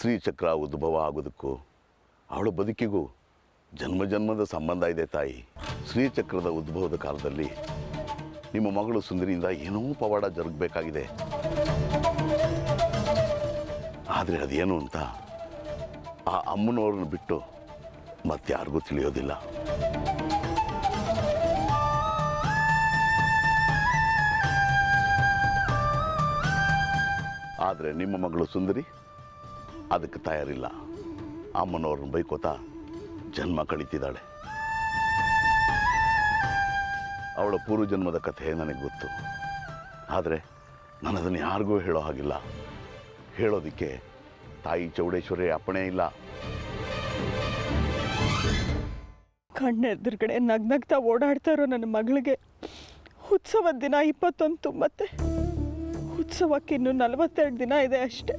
ಶ್ರೀಚಕ್ರ ಉದ್ಭವ ಆಗೋದಕ್ಕೂ ಅವಳ ಬದುಕಿಗೂ ಜನ್ಮ ಜನ್ಮದ ಸಂಬಂಧ ಇದೆ ತಾಯಿ. ಶ್ರೀಚಕ್ರದ ಉದ್ಭವದ ಕಾಲದಲ್ಲಿ ನಿಮ್ಮ ಮಗಳು ಸುಂದರಿಯಿಂದ ಏನೋ ಪವಾಡ ಜರುಗಬೇಕಾಗಿದೆ. ಆದರೆ ಅದೇನು ಅಂತ ಆ ಅಮ್ಮನವ್ರನ್ನ ಬಿಟ್ಟು ಮತ್ತಾರಿಗೂ ತಿಳಿಯೋದಿಲ್ಲ. ಆದರೆ ನಿಮ್ಮ ಮಗಳು ಸುಂದರಿ ಅದಕ್ಕೆ ತಯಾರಿಲ್ಲ. ಅಮ್ಮನವ್ರನ್ನ ಬೈಕೋತಾ ಜನ್ಮ ಕಳೀತಿದ್ದಾಳೆ. ಅವಳ ಪೂರ್ವಜನ್ಮದ ಕಥೆ ನನಗೆ ಗೊತ್ತು. ಆದರೆ ನಾನು ಅದನ್ನು ಯಾರಿಗೂ ಹೇಳೋ ಹಾಗಿಲ್ಲ. ಹೇಳೋದಕ್ಕೆ ತಾಯಿ ಚೌಡೇಶ್ವರಿ ಅಪ್ಪಣೆ ಇಲ್ಲ. ಕಣ್ಣೆದುರುಗಡೆ ನಗ್ನಗ್ತಾ ಓಡಾಡ್ತಾ ಇರೋ ನನ್ನ ಮಗಳಿಗೆ ಉತ್ಸವದ ದಿನ 21 ತುಂಬತ್ತೆ. ಉತ್ಸವಕ್ಕೆ ಇನ್ನೂ 42 ದಿನ ಇದೆ ಅಷ್ಟೆ.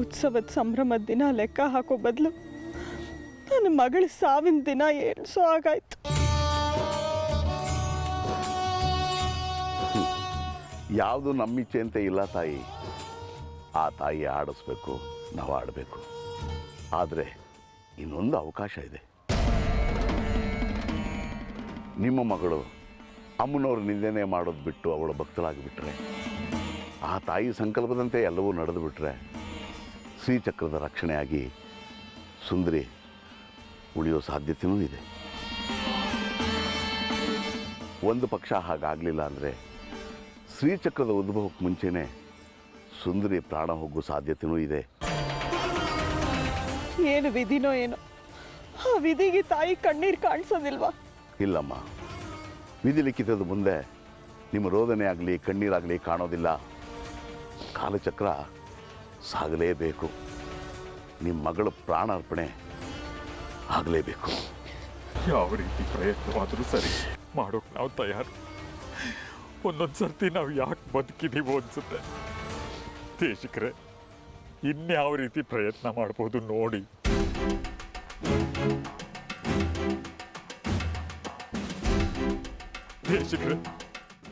ಉತ್ಸವದ ಸಂಭ್ರಮದ ದಿನ ಲೆಕ್ಕ ಹಾಕೋ ಬದಲು ನನ್ನ ಮಗಳ ಸಾವಿನ ದಿನ ಏಳ್ಸೋ ಆಗಾಯ್ತು. ಯಾವುದು ನಮ್ಮಿಚ್ಛೆ ಅಂತ ಇಲ್ಲ ತಾಯಿ. ಆ ತಾಯಿ ಆಡಿಸ್ಬೇಕು, ನಾವು ಆಡಬೇಕು. ಆದರೆ ಇನ್ನೊಂದು ಅವಕಾಶ ಇದೆ. ನಿಮ್ಮ ಮಗಳು ಅಮ್ಮನವ್ರ ನಿಂದನೆ ಮಾಡೋದು ಬಿಟ್ಟು ಅವಳ ಭಕ್ತಳಾಗಿಬಿಟ್ರೆ, ಆ ತಾಯಿ ಸಂಕಲ್ಪದಂತೆ ಎಲ್ಲವೂ ನಡೆದು ಬಿಟ್ರೆ ಶ್ರೀಚಕ್ರದ ರಕ್ಷಣೆಯಾಗಿ ಸುಂದರಿ ಉಳಿಯೋ ಸಾಧ್ಯತೆಯೂ ಇದೆ. ಒಂದು ಪಕ್ಷ ಹಾಗಾಗಲಿಲ್ಲ ಅಂದರೆ ಶ್ರೀಚಕ್ರದ ಉದ್ಭವಕ್ಕೆ ಮುಂಚೆನೇ ಸುಂದರಿ ಪ್ರಾಣ ಹೋಗೋ ಸಾಧ್ಯತೆಯೂ ಇದೆ. ಏನು ವಿಧಿನೋ ಏನೋ, ಆ ವಿಧಿಗೆ ತಾಯಿ ಕಣ್ಣೀರು ಕಾಣಿಸೋದಿಲ್ವಾ? ಇಲ್ಲಮ್ಮ, ವಿಧಿ ಲಿಖಿತದ ಮುಂದೆ ನಿಮ್ಮ ರೋದನೆ ಆಗಲಿ ಕಣ್ಣೀರಾಗಲಿ ಕಾಣೋದಿಲ್ಲ. ಕಾಲಚಕ್ರ ಸಾಗಲೇಬೇಕು. ನಿಮ್ಮ ಮಗಳ ಪ್ರಾಣಾರ್ಪಣೆ ಆಗಲೇಬೇಕು. ಯಾವ ರೀತಿ ಪ್ರಯತ್ನವಾದರೂ ಸರಿ ಮಾಡೋಕೆ ನಾವು ತಯಾರು. ಒಂದೊಂದು ಸರ್ತಿ ನಾವು ಯಾಕೆ ಬದುಕಿದೀವೋ ಅನ್ಸುತ್ತೆ. ದೇಶಿಕರೇ, ಇನ್ಯಾವ ರೀತಿ ಪ್ರಯತ್ನ ಮಾಡ್ಬೋದು ನೋಡಿ. ದೇಶಿಕರೇ,